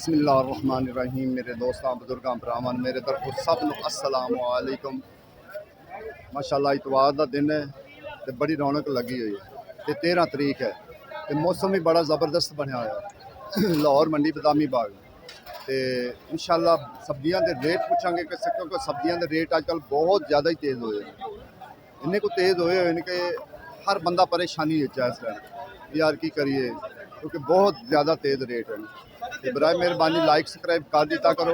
बिस्मिल्लाहिर्रहमानिर्रहीम। मेरे दोस्तों बुजुर्गों भरावां मेरे तरफों सब नूं अस्सलाम वालेकुम। माशाअल्लाह इतवार का दिन है तो बड़ी रौनक लगी हुई है तो 13 तरीक है तो मौसम भी बड़ा ज़बरदस्त बनया हुआ लाहौर मंडी बदामी बाग तो इंशाअल्लाह सब्जियां के रेट पूछांगे कि क्योंकि सब्जियां के रेट अजकल बहुत ज़्यादा ही तेज़ हुए इन्ने को तेज़ हुए कि हर बंदा परेशानी है इस टाइम यार की करिए क्योंकि बहुत ज़्यादा तेज़ रेट है। तो बराए मेहरबानी लाइक सब्सक्राइब कर दिता करो।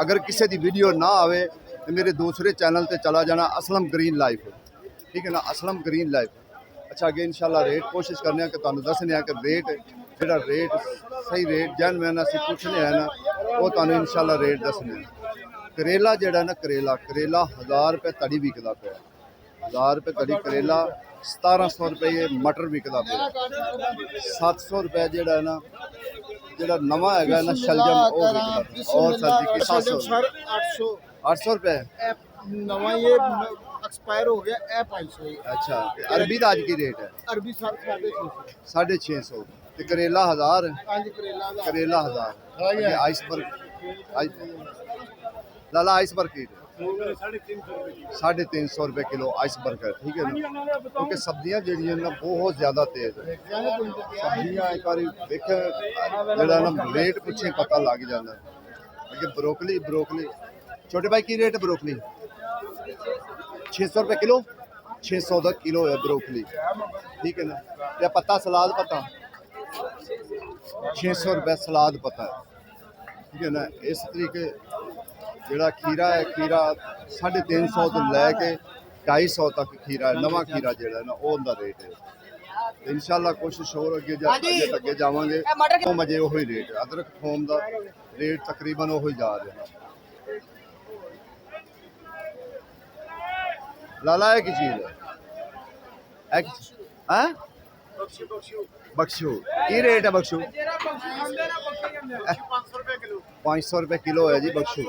अगर किसी की वीडियो ना आवे तो मेरे दूसरे चैनल पर चला जाना असलम ग्रीन लाइफ, ठीक है ना, असलम ग्रीन लाइफ। अच्छा अगे इंशाल्लाह रेट कोशिश करने कि तुहानू दसने कि रेट जो रेट सही रेट जैनवैन असीं पूछने हैं ना वो तुहानू इंशाल्लाह रेट दसने। करेला जोड़ा ना करेला 1000 रुपये तड़ी बिकता पे, 1000 रुपये तड़ी करेला, 1700 रुपये मटर बिकता पे, 700 रुपये जोड़ा ना जो नवा है ना शलजम वो बिकता पे। और सब्जी की 800 रुपये नवा ये एक्सपायर हो गया ए 500। अच्छा अरबी का आज की रेट है? अरबी 650 तो करेला 1000, करेला 1000। आइसबर्ग लाला आइसबर्ग की 350 रुपये किलो आइसबर्ग है, ठीक है ना, क्योंकि सब्जियां जड़ियां ना बहुत ज़्यादा तेज है। सब्जियां एक बार देखे जरा ना रेट पूछे पता लग जाता है। ब्रोकली ब्रोकली छोटे भाई की रेट है ब्रोकली? 600 रुपये किलो, 600 का किलो है ब्रोकली, ठीक है ना। या पत्ता सलाद पत्ता 600 रुपये सलाद पत्ता है, ठीक है ना। इस तरीके जोड़ा खीरा है, खीरा 350 तो लैके 250 तक खीरा है, नवा खीरा जोड़ा ना वो रेट है। इंशाल्लाह कोशिश और अगे जावांगे तो मजे वही रेट है। अदरक थोम का रेट तकरीबन वही जा रहा है। लाला है की चीज है बख्शू की रेट है? बख्शू 500 रुपये किलो है जी बख्शू।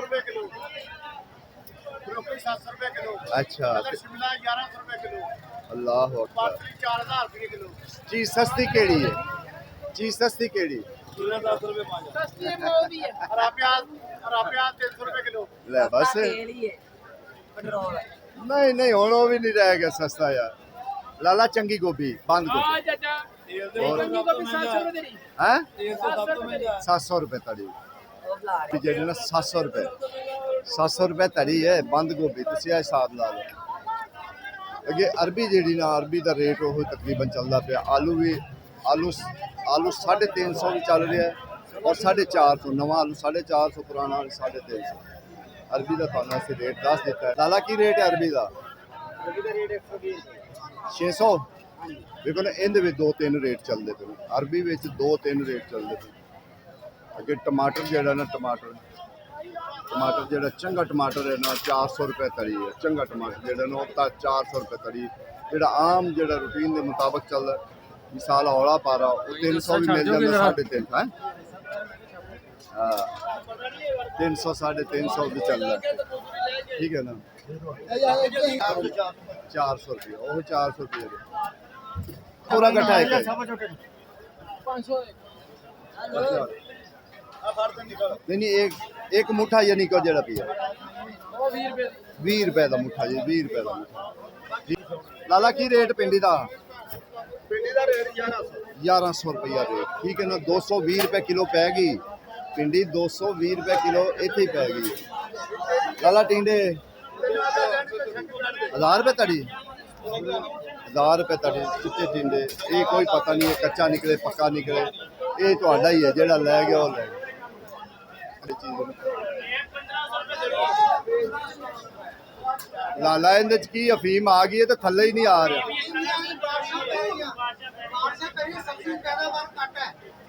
अच्छा अल्लाह अकबर। चीज सस्ती केड़ी है? चीज सस्ती केड़ी? ले बस नहीं नहीं हुण वो भी नहीं रह गया सस्ता यार। लाला चंगी गोभी बंद गोभी 700 रुपये तड़ी जी ना, 700 रुपये तड़ी है बंद गोभी। तुम हिसाब ला लो। अगे अरबी जी ना अरबी का रेट वो तकरीबन चलता पे। आलू भी आलू 350 भी चल रहा है और 450 नवा आलू 450 पुराना 350। अरबी का थाना अस रेट दस दिता है। लाला की रेट है अरबी का? 600। देखो ना इन 2-3 रेट चलते पे, अरबी 2-3 रेट चलते पे। अगे टमाटर जोड़ा ना टमाटर जो चंगा टमाटर है ना 400 रुपये तड़ी है। चंगा टमाटर जो ना 400 रुपये तड़ी। जो आम जो रूटीन के मुताबिक चल रहा मिसाल हौला पारा 300 भी मिल जाता 350 है। हाँ 300 350 भी चल रहा है, ठीक है ना। 400 रुपये वो 400 रुपये पूरा कट्ठा है। नहीं एक मुठा यानी को जरा पिया 20 रुपये का मुठा जी, 20 रुपये का मुठा। लाला की रेट पिंडी का? 1100 रुपया रेट, ठीक है ना। 220 रुपये किलो पैगी पिंडी, 220 रुपये किलो इतनी पैगी। लाला टिंडे 1000 रुपये तड़ी, 1000 रुपये तड़ी चिट्टे टिंडे। ये कोई पता नहीं है कच्चा निकले पक्का निकले, ये तो ही है जो लै गया वो लै गया। लाला इन की अफीम आ गई है तो थले ही नहीं आ रहा।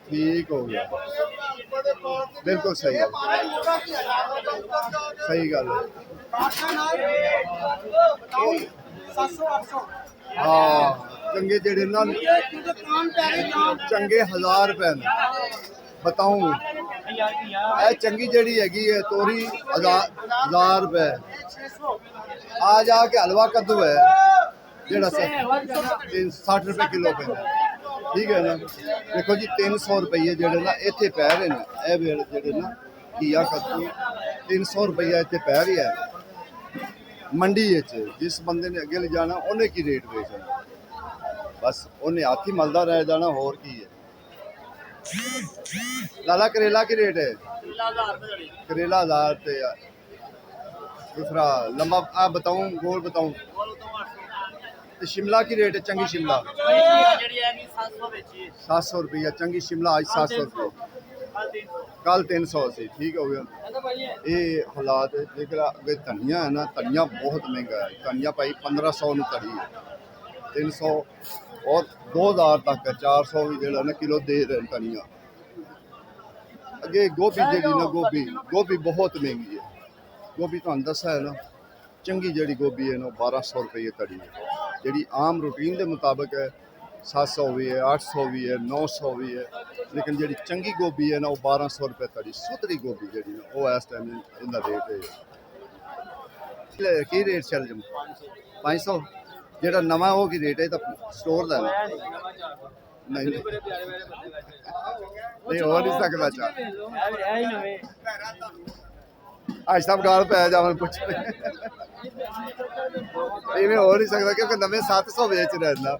ठीक हो गया, बिल्कुल सही है, सही गल है। हाँ चंगे जड़े ना चंगे 1000 रुपये बताऊँ। चंगी जड़ी हैगी है तोरी 1000 रुपये। आ जाके हलवा कद्दू है जो 60 रुपये किलो पे ਠੀਕ ਹੈ ਨਾ। ਦੇਖੋ ਜੀ 300 ਰੁਪਏ ਜਿਹੜੇ ਨਾ ਇੱਥੇ ਪੈ ਰਹੇ ਨੇ, ਇਹ ਵੇਲ ਜਿਹੜੇ ਨਾ ਘੀਆ ਕੱਦੂ 300 ਰੁਪਏ ਇੱਥੇ ਪੈ ਰਿਹਾ ਹੈ ਮੰਡੀ ਵਿੱਚ। ਜਿਸ ਬੰਦੇ ਨੇ ਅੱਗੇ ਲਿਜਾਣਾ ਉਹਨੇ ਕੀ ਰੇਟ ਵੇਚਣਾ, ਬਸ ਉਹਨੇ ਹੱਥ ਹੀ ਮਲਦਾ ਰਹਿ ਜਾਣਾ, ਹੋਰ ਕੀ ਹੈ। लाला करेला की रेट है? करेला 1000 रुपये यार। दूसरा लंबा आप बताऊं, गोल बताऊं? तो शिमला की रेट है, चंगी शिमला 700 रुपये, चंगी शिमला आज 700 रुपये, कल 300 से। ठीक हो गया ये हालात। देख रहा अगर धनिया है ना, धनिया बहुत महंगा है। धनिया भाई 1500 में धड़ी है, 300 और 2000 तक है, 400 भी जो ना किलो दे रहे हैं धनिया। अगे गोभी जी ना, गोभी बहुत महंगी है। गोभी तो दसा है ना, चंगी जी गोभी है ना 1200 रुपये धड़ी है, जी आम रूटीन के मुताबिक है 700 भी है, 800 भी है, 900 भी है। लेकिन जी चंगी गोभी है ना वो 1200 रुपये धड़ी। सुथरी गोभी जी ना वो इस टाइम इनका रेट है। की रेट चल जम 500, जेड़ा नवा हो की रेट है तो स्टोर का नहीं नहीं हो नहीं सकता। अच्छा आज सब गाल पै जावन कुछ इवें हो नहीं सकता, क्योंकि नवे 700 बेच रहे ना,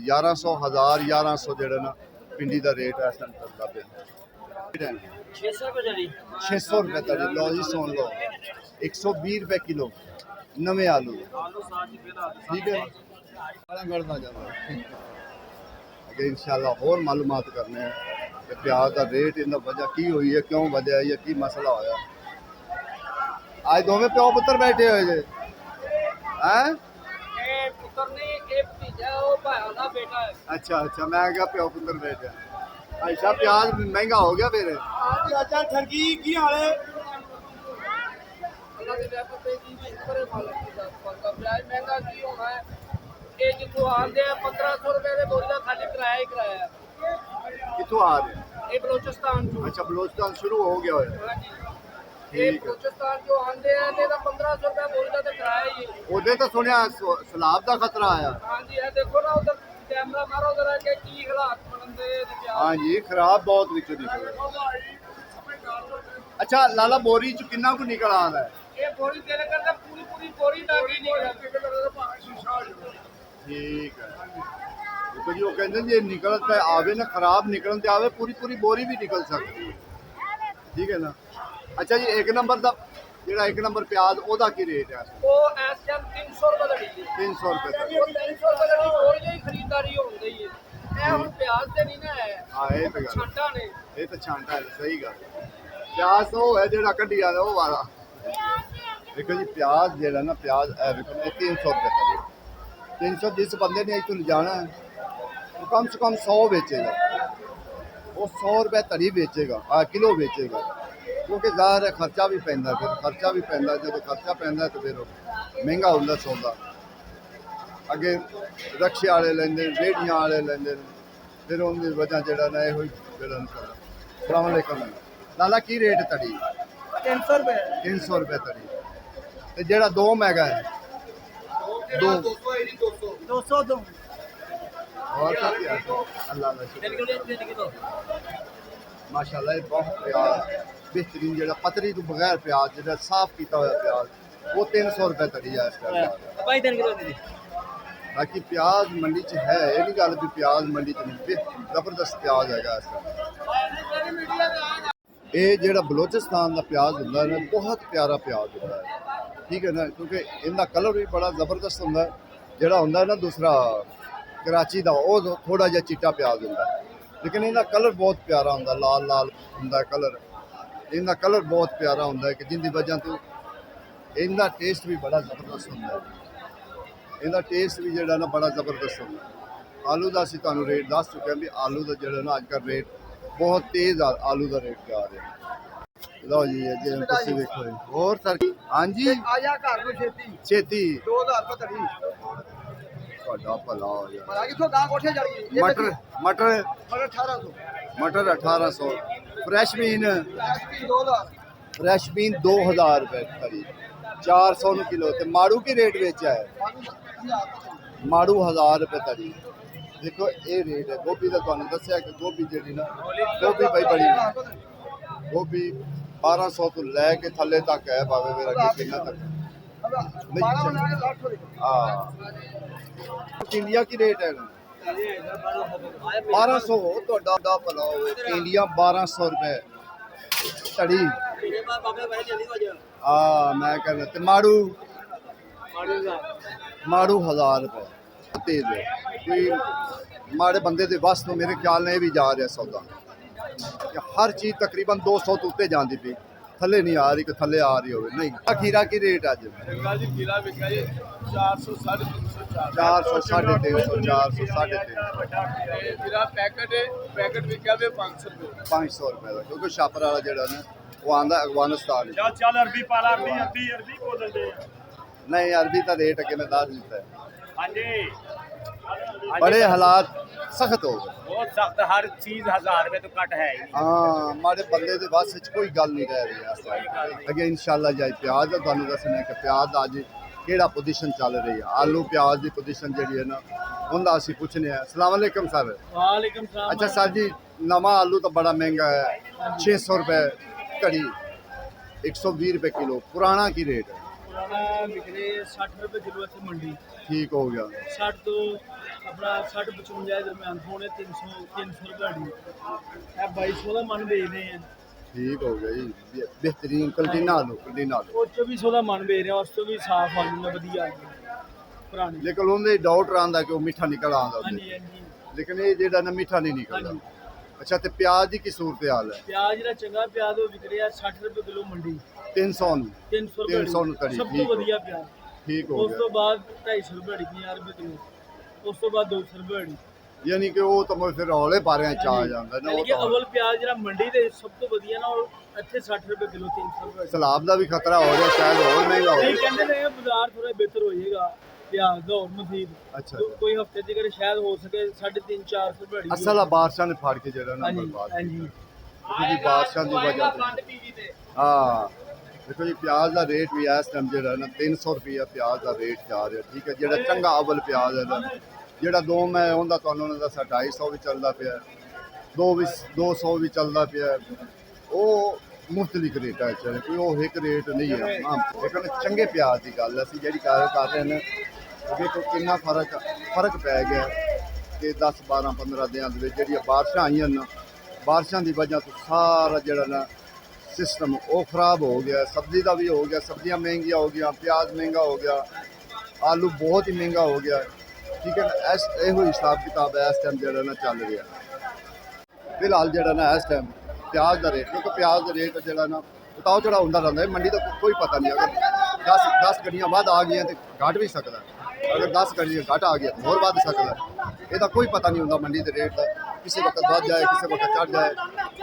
1100 1000 1100 जेड़ा ना पिंडी का रेट है इस टाइम चलता पे 600 रुपये तड़ी। लो जी सुन लो 120 रुपये किलो नवे आलू। ठीक है अगे इंशाल्लाह होर मालूमात करने हैं कि प्याज का रेट इनका वजह की हुई है, क्यों वजह है या की मसला होया। आज दोवें प्यो पुत्र बैठे हुए जे हैं? अच्छा अच्छा, मैं क्या प्यो पुत्र बैठे। अच्छा प्याज महंगा हो गया फिर? ठगी की हाल है? महंगा की होना है, जितों आते 1500 रुपए के बोरी का खाली किराया ही किराया। कितों आ रहे हैं? ये बलोचिस्तान। अच्छा बलोचिस्तान शुरू हो गया है। ये बलोचिस्तान जो आते हैं ते 1500 रुपए बोरी का तो किराया ही। ओदे तो सुनिया सैलाब का खतरा आया। हां जी है, देखो ना उधर कैमरा मारो जरा के की हालात बनते। हां जी खराब बहुत विचों निकल। अच्छा लाला बोरी च कितना को निकल आ रहा है? ये बोरी तेरे करते पूरी पूरी बोरी डागी निकल। ठीक है देखो जी वो कहते हैं जी निकल पे आवे ना, खराब निकलन ते आवे, पूरी पूरी बोरी भी निकल सकती है। ठीक है ना। अच्छा जी एक नंबर का जेड़ा एक नंबर प्याज ओदा की रेट है? वो एस टाइम 300 रुपए लड़ी है। 300 रुपए तक। 300 रुपए लड़ी बोरी ही खरीदारी हो गई है। ए हुन प्याज ते नहीं ना है। हां ये तो गल छांटा ने, ये तो छांटा है, सही गल। प्याज तो है जेड़ा कड्डी आ वो वाला। देखो जी प्याज जेड़ा ना प्याज ए देखो 300 रुपए तक। 300 जिस बंदे ने इतों ले जाना है वो कम से कम 100 बेचेगा, वो 100 रुपए धड़ी बेचेगा, किलो बेचेगा, क्योंकि ज़ाहिर है खर्चा भी पैंदा। फिर खर्चा भी पैंदा, जो खर्चा पैंदा तो फिर महंगा होंदा सौदा। अगे रक्शे वाले लेंदे, रेहड़ियां वाले लेंदे, फिर उनकी वजह जेड़ा ना ये अस्सलाम वालेकुम। लाला की रेट धड़ी? 300 रुपए। 300 रुपए धड़ी। ते जेड़ा 2 मैगा है 200 दो। और क्या अल्लाह माशाल्लाह बहुत प्याज बेहतरीन जेड़ा पतरी तो बगैर प्याज जेड़ा साफ किया हुआ प्याज वो 300 रुपए धड़ी है इस टाइम। बाकी प्याज मंडी च है, ये नहीं गल भी प्याज मंडी च नहीं, जबरदस्त प्याज है इस टाइम। ये जेड़ा बलोचिस्तान का प्याज होंदा है ना बहुत प्यारा प्याज होंदा है। ठीक है ना, क्योंकि इनका कलर भी बड़ा जबरदस्त होंदा है। जेड़ा होंदा है ना दूसरा कराची का वो थोड़ा जिहा चिट्टा प्याज होंदा है, लेकिन इनका कलर बहुत प्यारा होंदा, लाल लाल होंदा कलर। इनका कलर बहुत प्यारा होंदा है कि जिंदी वजह तो इनका टेस्ट भी बड़ा जबरदस्त होंदा है। इनका टेस्ट भी जेड़ा ना बड़ा जबरदस्त होंदा है। आलू का असीं तुहानूं रेट दस चुके हैं भी आलू का जेड़ा ना अजकल रेट बहुत तेज़ आलू का रेट जा रहा है। लो जी जी तुसीं देखो और सर। हाँ जी आजा घर में छेती छेती 2000 रुपए धड़ी। ਤੁਹਾਡਾ ਭਲਾ ਹੋ ਜਾਏ। भला किथों गां कोठे चढ़ गई। मटर मटर 1800। मटर 1800। Fresh been 2000। फ्रेश बीन 2000 रुपए खरी 400 किलो। ते माड़ू की रेट बेचा है? माड़ू 1000 रुपए तड़ी। ਦੇਖੋ ਇਹ ਰੇਟ ਹੈ ਗੋਭੀ ਦਾ, ਤੁਹਾਨੂੰ ਦੱਸਿਆ ਕਿ ਗੋਭੀ ਜਿਹੜੀ ਨਾ ਗੋਭੀ ਬਈ ਬੜੀ ਗੋਭੀ 1200 ਤੋਂ ਲੈ ਕੇ ਥੱਲੇ ਤੱਕ ਹੈ, ਭਾਵੇਂ ਮੇਰਾ ਕਿ ਕਿੰਨਾ ਤੱਕ ਇੰਡੀਆ ਕੀ ਰੇਟ ਹੈ 1200 ਤੁਹਾਡਾ ਦਾ ਭਲਾ ਹੋਵੇ ਇੰਡੀਆ 1200 ਰੁਪਏ ਧੜੀ ਮੈਂ ਕਹਿੰਦਾ ਤੇ ਮਾੜੂ 1000 ਰੁਪਏ ਤੇਜ਼ ਹੈ ਕੋਈ ਮਾੜੇ ਬੰਦੇ ਦੇ ਵੱਸ ਤੋਂ ਮੇਰੇ ਖਿਆਲ ਨਾਲ ਇਹ ਵੀ ਜਾ ਰਿਹਾ ਸੌਦਾ ਕਿ ਹਰ ਚੀਜ਼ ਤਕਰੀਬਨ 200 ਤੋਂ ਉੱਤੇ ਜਾਂਦੀ ਪਈ, ਥੱਲੇ ਨਹੀਂ ਆ ਰਹੀ ਕਿ ਥੱਲੇ ਆ ਰਹੀ ਹੋਵੇ ਨਹੀਂ। ਖੀਰਾ ਕੀ ਰੇਟ ਅੱਜ ਚੰਗਾ ਜੀ ਖੀਰਾ ਵਿਕਾ ਜੀ 400 350 400 350 400 350 ਜਿਹੜਾ ਪੈਕਟ ਵਿਕਿਆ ਵੇ 500 ਰੁਪਏ 500 ਰੁਪਏ ਦਾ, ਕਿਉਂਕਿ ਛਾਪਰ ਵਾਲਾ ਜਿਹੜਾ ਨਾ ਉਹ ਆਂਦਾ ਅਫਗਾਨਿਸਤਾਨ ਚੱਲ ਚੱਲ ਅਰਬੀ ਪਾਲਾ ਅਰਬੀ ਬੋਲਦੇ ਨਹੀਂ ਅਰਬੀ ਦਾ ਰੇਟ ਅੱਗੇ ਮੈਂ ਦੱਸ ਦਿੱਤਾ ਹੈ। ਹਾਂਜੀ बड़े हालात सख्त हो गए बहुत सख्त, हर चीज 1000 रुपए तो कट है ही नहीं। हाँ हमारे बंदे के बस च कोई गल नहीं रह रही अगे इंशाल्लाह जाए प्याज का तुहानू दसना है कि प्याज अज केड़ा पोजीशन चल रही है, आलू प्याज की पोजीशन जी है ना उनका असीं पुछने हैं। अस्सलाम वालेकुम सर। वालेकुम सलाम। अच्छा सर जी नवा आलू तो बड़ा महंगा है 600 रुपए कड़ी 120 रुपए किलो, पुराना की रेट है? पुराना बिक रहे 60 रुपए किलो से मंडी ठीक हो गया 60 तो अपना 60 55 दरम्यान होने 300 रुपए अड़ी है 2200 का मन बेच रहे हैं। ठीक हो गया जी बेहतरीन कल्टीना आलू वो 2400 का मन बेच रहे हैं, उस तो भी साफ आलू ने वधिया पुराने लेकिन उन्हें डाउट आंदा कि वो मीठा निकल आंदा हाँ जी हाँ जी लेकिन ये जेड़ा ना मीठा नहीं निकलता। अच्छा ते प्याज की की सूरत हाल है? प्याज ਜਿਹੜਾ ਚੰਗਾ ਪਿਆਜ਼ ਉਹ ਵਿਕ ਰਿਹਾ 60 ਰੁਪਏ ਕਿਲੋ ਮੰਡੀ 300 300 ਨੂੰ ਤੜੀ, ਸਭ ਤੋਂ ਠੀਕ ਹੋ ਵਧੀਆ ਪਿਆਜ਼। ठीक हो ਉਸ ਤੋਂ गया ਬਾਅਦ 250 ਰੁਪਏ ਅੜੀ 50 ਰੁਪਏ ਕਿਲੋ, ਉਸ ਤੋਂ ਬਾਅਦ 200 ਰੁਪਏ ਅੜੀ। यानी कि वो तो मैं फिर हौले पारे च आ जांदा ना ਯਾਨੀ वो ਕਿ तो ਅਵਲ ਪਿਆਜ਼ ਜਿਹੜਾ ਮੰਡੀ ਦੇ ਸਭ ਤੋਂ ਵਧੀਆ ਨਾ ਉਹ ਇੱਥੇ 60 ਰੁਪਏ ਕਿਲੋ 300 ਰੁਪਏ। सैलाब का भी खतरा हो रहा शायद और महंगा हो ਨਹੀਂ जाए। ਕਹਿੰਦੇ ਨੇ ਬਾਜ਼ਾਰ ਥੋੜਾ ਬਿਹਤਰ ਹੋ ਜਾਏਗਾ ਪਿਆਜ਼ ਦਾ ਹੋਰ ਮਜ਼ੀਦ। अच्छा ਕੋਈ ਹਫਤੇ ਦੀ ਅਗਰ ਸ਼ਾਇਦ ਹੋ ਸਕੇ 350 400 ਰੁਪਏ ਅੜੀ। असल बारिशां ने फाड़ के जेड़ा ना ਹਾਂਜੀ बर्बाद ਹਾਂਜੀ क्योंकि बारिशां की वजह से हाँ देखो जी प्याज का रेट भी इस टाइम जो ना 300 रुपया प्याज का रेट जा रहा ठीक है। जो चंगा अवल प्याज है ना जोड़ा दो मैं उनका तुहानू दसा 250 भी चलता पाया 200 भी चलता पाया वो मुख्तलिफ रेटा है कोई वो एक रेट नहीं है। हाँ लेकिन चंगे प्याज की गल असीं जिहड़ी कर रहे हैं देखो कितना फर्क पै गया कि 10 12 15 दिन जी बारिशां आईयां ना बारिशां की वजह तो सारा जोड़ा ना सिस्टम वो खराब हो गया। सब्जी का भी हो गया, सब्जियां महंगियां हो गया, प्याज महंगा हो गया, आलू बहुत ही महंगा हो गया ठीक है ना। यो हिसाब किताब है इस टाइम जो ना चल रहा है फिलहाल जो ना इस टाइम प्याज का रेट क्योंकि प्याज का रेट जो ना उताव चढ़ाव होता रहता है मंडी का कोई पता नहीं। अगर 10 गड्डियां वध आ गई तो घट भी सकता है, अगर 10 गड्डियां घट आ गया तो होर वध सकता है। ਇਹਦਾ ਕੋਈ ਪਤਾ ਨਹੀਂ ਹੁੰਦਾ ਮੰਡੀ ਦੇ ਰੇਟ ਦਾ, ਕਿਸੇ ਵਕਤ ਵੱਧ ਜਾਏ ਕਿਸੇ ਵਕਤ ਚੜ ਜਾਏ,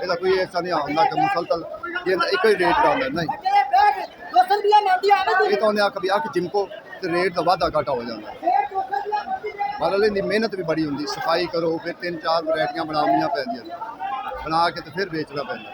ਇਹਦਾ ਕੋਈ ਐਸਾ ਨਹੀਂ ਹੁੰਦਾ ਕਿ ਮੁਸਲਸਲ ਇਹ ਇੱਕ ਹੀ ਰੇਟ ਦਾ ਹੁੰਦਾ ਨਹੀਂ। ਇਹ ਤਾਂ ਉਹਨੇ ਕभी ਅੱਖ ਚਿਮਕੋ ਤੇ ਰੇਟ ਦਾ ਵਾਧਾ ਘਾਟਾ ਹੋ ਜਾਂਦਾ। ਮਤਲਬ ਇਹਦੀ ਮਿਹਨਤ ਵੀ ਬੜੀ ਹੁੰਦੀ, ਸਫਾਈ ਕਰੋ ਫਿਰ 3-4 ਵੈਰਾਈਟੀਆਂ ਬਣਾਉਣੀਆਂ ਪੈਂਦੀਆਂ, ਬਣਾ ਕੇ ਤੇ ਫਿਰ ਵੇਚਣਾ ਪੈਂਦਾ।